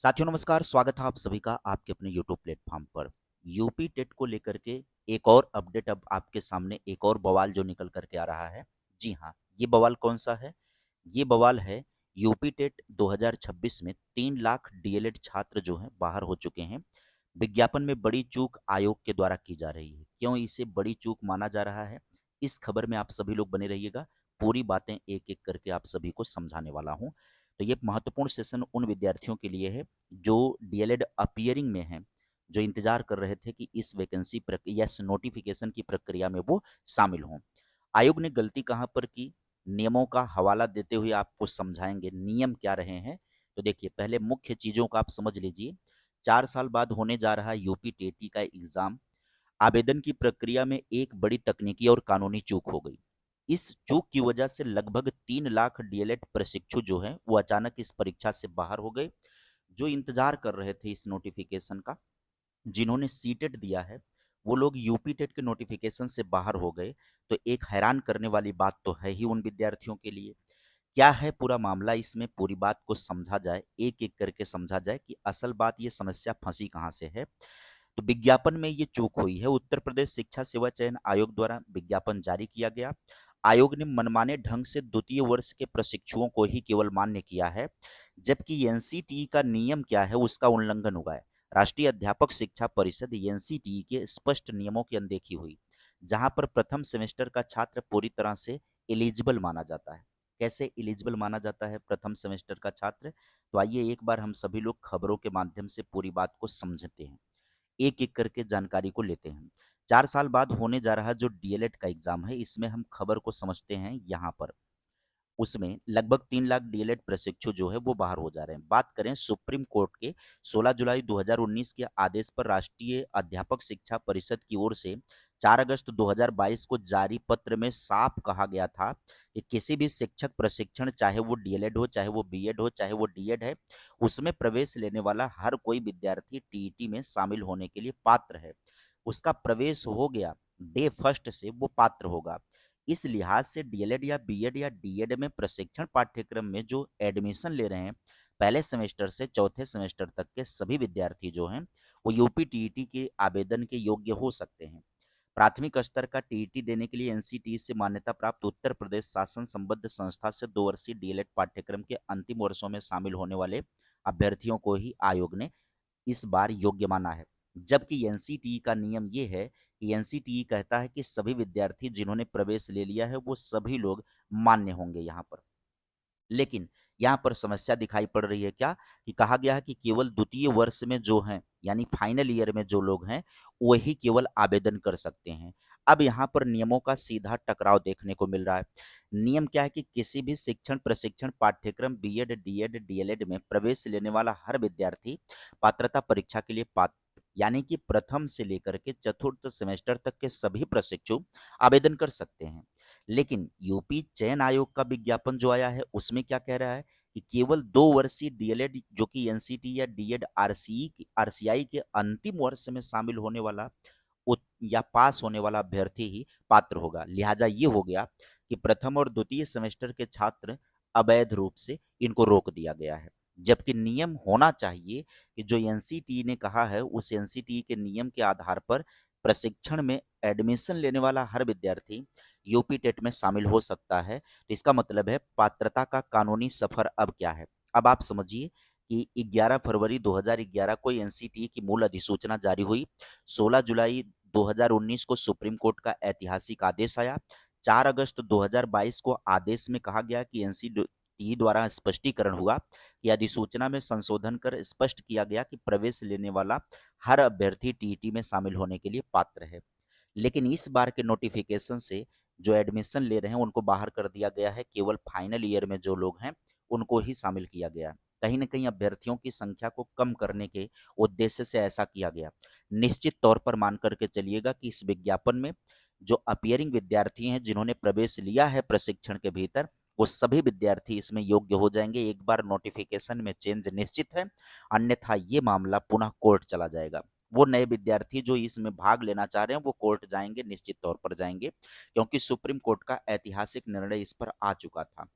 साथियों नमस्कार, स्वागत है आप सभी का आपके अपने यूट्यूब प्लेटफॉर्म पर। यूपी टेट को लेकर के एक और अपडेट अब आपके सामने एक और बवाल जो निकल करके आ रहा है। जी हाँ, ये बवाल कौन-सा है? ये बवाल है यूपी टेट 2026 में 3 लाख डीएलएड छात्र जो हैं बाहर हो चुके हैं। विज्ञापन में बड़ी चूक आयोग के द्वारा की जा रही है। क्यों इसे बड़ी चूक माना जा रहा है? इस खबर में आप सभी लोग बने रहिएगा। पूरी बातें एक-एक करके आप सभी को समझाने वाला हूँ। तो ये महत्वपूर्ण सेशन उन विद्यार्थियों के लिए है जो डीएलएड अपीयरिंग में हैं, जो इंतज़ार कर रहे थे कि इस वैकेंसी प्रक्रिया इस नोटिफ़िकेशन की प्रक्रिया में वो शामिल हों। आयोग ने गलती कहाँ पर की? नियमों का हवाला देते हुए आपको समझाएँगे नियम क्या रहे हैं। तो देखिए पहले मुख्य चीज़ों को आप समझ लीजिए। 4 साल बाद होने जा रहा है यूपी टेटी का एग्ज़ाम। आवेदन की प्रक्रिया में एक बड़ी तकनीकी और कानूनी चूक हो गई। इस चूक की वजह से लगभग 3 लाख डीएलएड प्रशिक्षु जो हैं, वो अचानक इस परीक्षा से बाहर हो गए। जो इंतज़ार कर रहे थे इस नोटिफ़िकेशन का, जिन्होंने सीटेट दिया है, वो लोग यूपी टेट के नोटिफ़िकेशन से बाहर हो गए। तो एक हैरान करने वाली बात तो है ही उन विद्यार्थियों के लिए। क्या है पूरा मामला, इसमें पूरी बात को समझा जाए, एक-एक करके समझा जाए कि असल बात ये समस्या फँसी कहाँ से है। तो विज्ञापन में ये चूक हुई है। उत्तर प्रदेश शिक्षा सेवा चयन आयोग द्वारा विज्ञापन जारी किया गया। आयोग ने मनमाने ढंग से द्वितीय वर्ष के प्रशिक्षुओं को ही केवल मान्य किया है, जबकि एनसीटीई का नियम क्या है उसका उल्लंघन हुआ है। राष्ट्रीय अध्यापक शिक्षा परिषद एनसीटीई के स्पष्ट नियमों की अनदेखी हुई, जहां पर प्रथम सेमेस्टर का छात्र पूरी तरह से एलिजिबल माना जाता है। कैसे एलिजिबल माना जाता है प्रथम सेमेस्टर का छात्र? तो आइए एक बार हम सभी लोग खबरों के माध्यम से पूरी बात को समझते हैं। एक-एक करके जानकारी को लेते हैं। 4 साल बाद होने जा रहा जो डीएलएड का एग्ज़ाम है, इसमें हम खबर को समझते हैं यहाँ पर। उसमें लगभग 3 लाख डीएलएड प्रशिक्षु जो है वो बाहर हो जा रहे हैं। बात करें सुप्रीम कोर्ट के 16 जुलाई 2019 के आदेश पर राष्ट्रीय अध्यापक शिक्षा परिषद की ओर से 4 अगस्त 2022 को जारी पत्र में साफ कहा गया था कि किसी भी शिक्षक प्रशिक्षण, चाहे वो डीएलएड हो, चाहे वो बीएड हो, चाहे वो डीएड है, उसमें प्रवेश लेने वाला हर कोई विद्यार्थी टीईटी में शामिल होने के लिए पात्र है। उसका प्रवेश हो गया, डे फर्स्ट से वो पात्र होगा। इस लिहाज से डीएलएड या बीएड या डीएड में प्रशिक्षण पाठ्यक्रम में जो एडमिशन ले रहे हैं, पहले सेमेस्टर से चौथे सेमेस्टर तक के सभी विद्यार्थी जो हैं, वो यूपी टीईटी के आवेदन के योग्य हो सकते हैं। प्राथमिक स्तर का टीईटी देने के लिए एनसीटीई से मान्यता प्राप्त उत्तर प्रदेश शासन संबद्ध संस्था से 2 वर्षीय डीएलएड पाठ्यक्रम के अंतिम वर्षों में शामिल होने वाले अभ्यर्थियों को ही आयोग ने इस बार योग्य माना है। जबकि एनसीटीई का नियम ये है कि एनसीटीई कहता है कि सभी विद्यार्थी जिन्होंने प्रवेश ले लिया है वो सभी लोग मान्य होंगे यहाँ पर। लेकिन यहाँ पर समस्या दिखाई पड़ रही है क्या? कि कहा गया है कि केवल द्वितीय वर्ष में जो हैं, यानी फाइनल ईयर में जो लोग हैं, वही केवल आवेदन कर सकते हैं। अब यहाँ पर नियमों का सीधा टकराव देखने को मिल रहा है। नियम क्या है कि किसी भी शिक्षण प्रशिक्षण पाठ्यक्रम बीएड, डीएड, डीएलएड में प्रवेश लेने वाला हर विद्यार्थी पात्रता परीक्षा के लिए पात्र, यानी कि प्रथम से लेकर के चतुर्थ सेमेस्टर तक के सभी प्रशिक्षु आवेदन कर सकते हैं। लेकिन यूपी चयन आयोग का विज्ञापन जो आया है उसमें क्या कह रहा है कि केवल 2 वर्षीय डीएलएड जो कि एनसीटी या डीएड आरसीआई के अंतिम वर्ष में शामिल होने वाला या पास होने वाला अभ्यर्थी ही पात्र होगा। लिहाजा ये हो गया कि प्रथम और द्वितीय सेमेस्टर के छात्र अवैध रूप से इनको रोक दिया गया है। जबकि नियम होना चाहिए कि जो एनसीटी ने कहा है उस एनसीटी के नियम के आधार पर प्रशिक्षण में एडमिशन लेने वाला हर विद्यार्थी यूपी टेट में शामिल हो सकता है। तो इसका मतलब है पात्रता का कानूनी सफर अब क्या है? अब आप समझिए कि 11 फरवरी 2011 को एनसीटी की मूल अधिसूचना जारी हुई। 16 जुलाई 2019 को सुप्रीम कोर्ट का ऐतिहासिक आदेश आया। 4 अगस्त 2022 को आदेश में कहा गया कि एनसीटी द्वारा स्पष्टीकरण हुआ कि अधिसूचना में संशोधन कर स्पष्ट किया गया कि प्रवेश लेने वाला हर अभ्यर्थी टीईटी में शामिल होने के लिए पात्र है। लेकिन इस बार के नोटिफिकेशन से जो एडमिशन ले रहे हैं उनको बाहर कर दिया गया है। केवल फाइनल ईयर में जो लोग हैं उनको ही शामिल किया गया है। कहीं न कहीं अभ्यर्थियों की संख्या को कम करने के उद्देश्य से ऐसा किया गया। निश्चित तौर पर मान कर के चलिएगा कि इस विज्ञापन में जो अपीयरिंग विद्यार्थी हैं जिन्होंने प्रवेश लिया है प्रशिक्षण के भीतर, वो सभी विद्यार्थी इसमें योग्य हो जाएँगे। एक बार नोटिफिकेशन में चेंज निश्चित है, अन्यथा ये मामला पुनः कोर्ट चला जाएगा। वो नए विद्यार्थी जो इसमें भाग लेना चाह रहे हैं वो कोर्ट जाएँगे, निश्चित तौर पर जाएँगे, क्योंकि सुप्रीम कोर्ट का ऐतिहासिक निर्णय इस पर आ चुका था।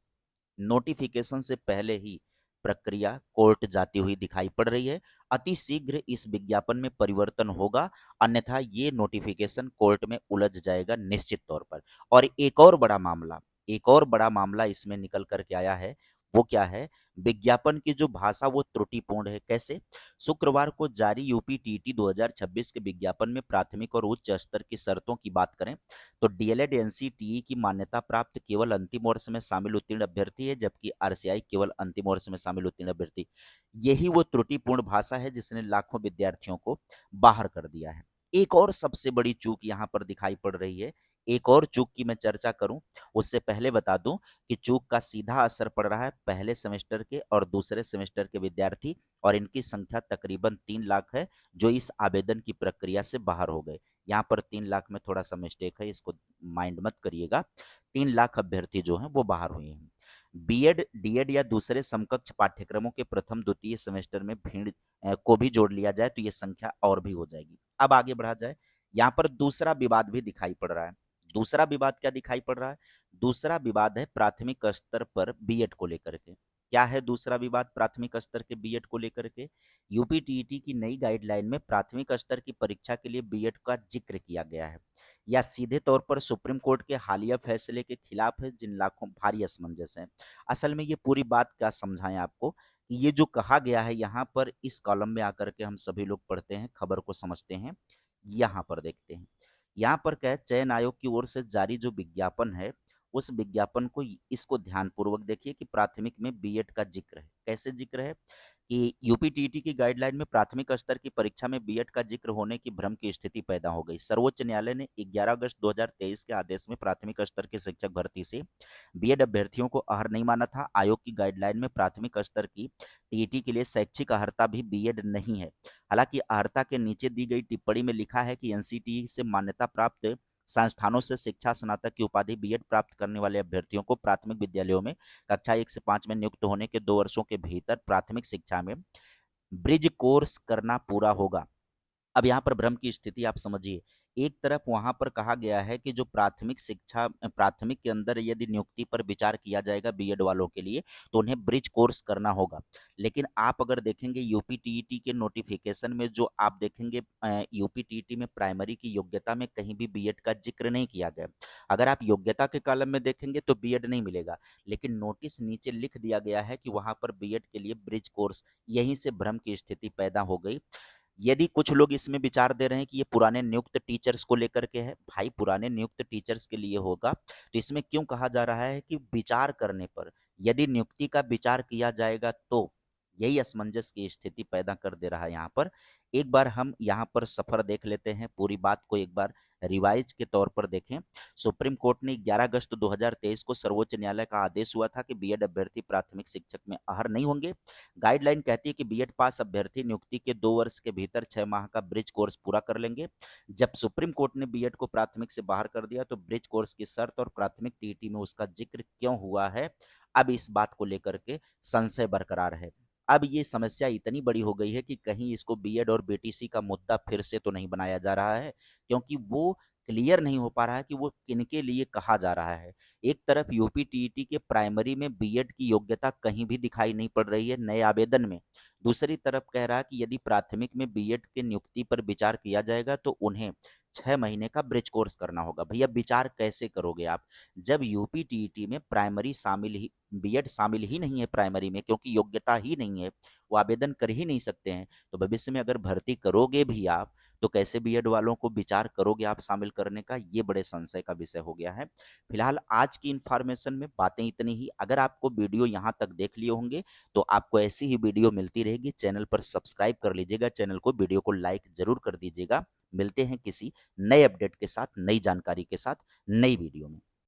नोटिफिकेशन से पहले ही प्रक्रिया कोर्ट जाती हुई दिखाई पड़ रही है। अति शीघ्र इस विज्ञापन में परिवर्तन होगा, अन्यथा ये नोटिफिकेशन कोर्ट में उलझ जाएगा निश्चित तौर पर। और एक और बड़ा मामला इसमें निकल कर के आया है। वो क्या है? विज्ञापन की जो भाषा वो त्रुटिपूर्ण है। कैसे? शुक्रवार को जारी यूपी टीटी 2026 के विज्ञापन में प्राथमिक और उच्च स्तर की शर्तों की बात करें तो डीएलएड एनसीटीई की मान्यता प्राप्त केवल अंतिम वर्ष में शामिल उत्तीर्ण अभ्यर्थी है, जबकि आरसीआई केवल अंतिम वर्ष में शामिल उत्तीर्ण अभ्यर्थी। यही वो त्रुटिपूर्ण भाषा है जिसने लाखों विद्यार्थियों को बाहर कर दिया है। एक और सबसे बड़ी चूक यहाँ पर दिखाई पड़ रही है। एक और चूक की मैं चर्चा करूं उससे पहले बता दूं कि चूक का सीधा असर पड़ रहा है पहले सेमेस्टर के और दूसरे सेमेस्टर के विद्यार्थी, और इनकी संख्या तकरीबन 3 लाख है जो इस आवेदन की प्रक्रिया से बाहर हो गए। यहाँ पर 3 लाख में थोड़ा सा मिस्टेक है, इसको माइंड मत करिएगा। 3 लाख अभ्यर्थी जो हैं वो बाहर हुए हैं। बीएड डीएड या दूसरे समकक्ष पाठ्यक्रमों के प्रथम द्वितीय सेमेस्टर में भीड़ को भी जोड़ लिया जाए तो ये संख्या और भी हो जाएगी। अब आगे बढ़ा जाए। यहाँ पर दूसरा विवाद भी दिखाई पड़ रहा है। दूसरा विवाद क्या दिखाई पड़ रहा है? दूसरा विवाद है प्राथमिक स्तर पर बीएड को लेकर के। क्या है दूसरा विवाद प्राथमिक स्तर के बीएड को लेकर के? यूपी टीईटी की नई गाइडलाइन में प्राथमिक स्तर की परीक्षा के लिए बीएड का जिक्र किया गया है। या सीधे तौर पर सुप्रीम कोर्ट के हालिया फैसले के खिलाफ है, जिन लाखों भारी असमंजस है। असल में ये पूरी बात क्या समझाएं आपको कि ये जो कहा गया है यहाँ पर इस कॉलम में आकर के हम सभी लोग पढ़ते हैं, खबर को समझते हैं। यहाँ पर देखते हैं। यहाँ पर क्या है, चयन आयोग की ओर से जारी जो विज्ञापन है उस विज्ञापन को इसको ध्यानपूर्वक देखिए कि प्राथमिक में बीएड का जिक्र है। कैसे जिक्र है कि यूपी टीटी की गाइडलाइन में प्राथमिक स्तर की परीक्षा में बीएड का जिक्र होने की भ्रम की स्थिति पैदा हो गई। सर्वोच्च न्यायालय ने 11 अगस्त 2023 के आदेश में प्राथमिक स्तर के शिक्षक भर्ती से बीएड अभ्यर्थियों को अहर नहीं माना था। आयोग की गाइडलाइन में प्राथमिक स्तर की टीईटी के लिए शैक्षिक अहर्ता भी बीएड नहीं है। हालांकि अहर्ता के नीचे दी गई टिप्पणी में लिखा है कि एनसीटीई से मान्यता प्राप्त संस्थानों से शिक्षा स्नातक की उपाधि बीएड प्राप्त करने वाले अभ्यर्थियों को प्राथमिक विद्यालयों में कक्षा 1 से 5 में नियुक्त होने के 2 वर्षों के भीतर प्राथमिक शिक्षा में ब्रिज कोर्स करना पूरा होगा। अब यहाँ पर भ्रम की स्थिति आप समझिए। एक तरफ वहां पर कहा गया है कि जो प्राथमिक शिक्षा प्राथमिक के अंदर यदि नियुक्ति पर विचार किया जाएगा बीएड वालों के लिए तो उन्हें ब्रिज कोर्स करना होगा। लेकिन आप अगर देखेंगे यूपी टीईटी के नोटिफिकेशन में जो आप देखेंगे यूपी टीईटी में प्राइमरी की योग्यता में कहीं भी बीएड का जिक्र नहीं किया गया। अगर आप योग्यता के कॉलम में देखेंगे तो बीएड नहीं मिलेगा, लेकिन नोटिस नीचे लिख दिया गया है कि वहां पर बीएड के लिए ब्रिज कोर्स। यहीं से भ्रम की स्थिति पैदा हो गई। यदि कुछ लोग इसमें विचार दे रहे हैं कि ये पुराने नियुक्त टीचर्स को लेकर के है, भाई पुराने नियुक्त टीचर्स के लिए होगा तो इसमें क्यों कहा जा रहा है कि विचार करने पर, यदि नियुक्ति का विचार किया जाएगा तो यही असमंजस की स्थिति पैदा कर दे रहा है। यहाँ पर एक बार हम यहाँ पर सफर देख लेते हैं, पूरी बात को एक बार रिवाइज के तौर पर देखें। सुप्रीम कोर्ट ने 11 अगस्त 2023 को सर्वोच्च न्यायालय का आदेश हुआ था कि बीएड अभ्यर्थी प्राथमिक शिक्षक में अहर नहीं होंगे। गाइडलाइन कहती है कि बीएड पास अभ्यर्थी नियुक्ति के 2 वर्ष के भीतर 6 माह का ब्रिज कोर्स पूरा कर लेंगे। जब सुप्रीम कोर्ट ने बीएड को प्राथमिक से बाहर कर दिया तो ब्रिज कोर्स की शर्त और प्राथमिक टीईटी में उसका जिक्र क्यों हुआ है, अब इस बात को लेकर के संशय बरकरार है। अब ये समस्या इतनी बड़ी हो गई है कि कहीं इसको बीएड और बीटीसी का मुद्दा फिर से तो नहीं बनाया जा रहा है, क्योंकि वो क्लियर नहीं हो पा रहा है कि वो किनके लिए कहा जा रहा है। एक तरफ यूपी टीईटी के प्राइमरी में बीएड की योग्यता कहीं भी दिखाई नहीं पड़ रही है नए आवेदन में, दूसरी तरफ कह रहा है कि यदि प्राथमिक में बीएड के नियुक्ति पर विचार किया जाएगा तो उन्हें 6 महीने का ब्रिज कोर्स करना होगा। भैया विचार कैसे करोगे आप जब यूपी टीईटी में प्राइमरी शामिल ही बीएड शामिल ही नहीं है प्राइमरी में, क्योंकि योग्यता ही नहीं है, वो आवेदन कर ही नहीं सकते हैं। तो भविष्य में अगर भर्ती करोगे भी आप तो कैसे बीएड वालों को विचार करोगे आप शामिल करने का, ये बड़े संशय का विषय हो गया है। फिलहाल आज की इन्फॉर्मेशन में बातें इतनी ही। अगर आपको वीडियो यहाँ तक देख लिए होंगे तो आपको ऐसी ही वीडियो मिलती रहेगी। चैनल पर सब्सक्राइब कर लीजिएगा, चैनल को वीडियो को लाइक जरूर कर दीजिएगा। मिलते हैं किसी नए अपडेट के साथ, नई जानकारी के साथ, नई वीडियो में।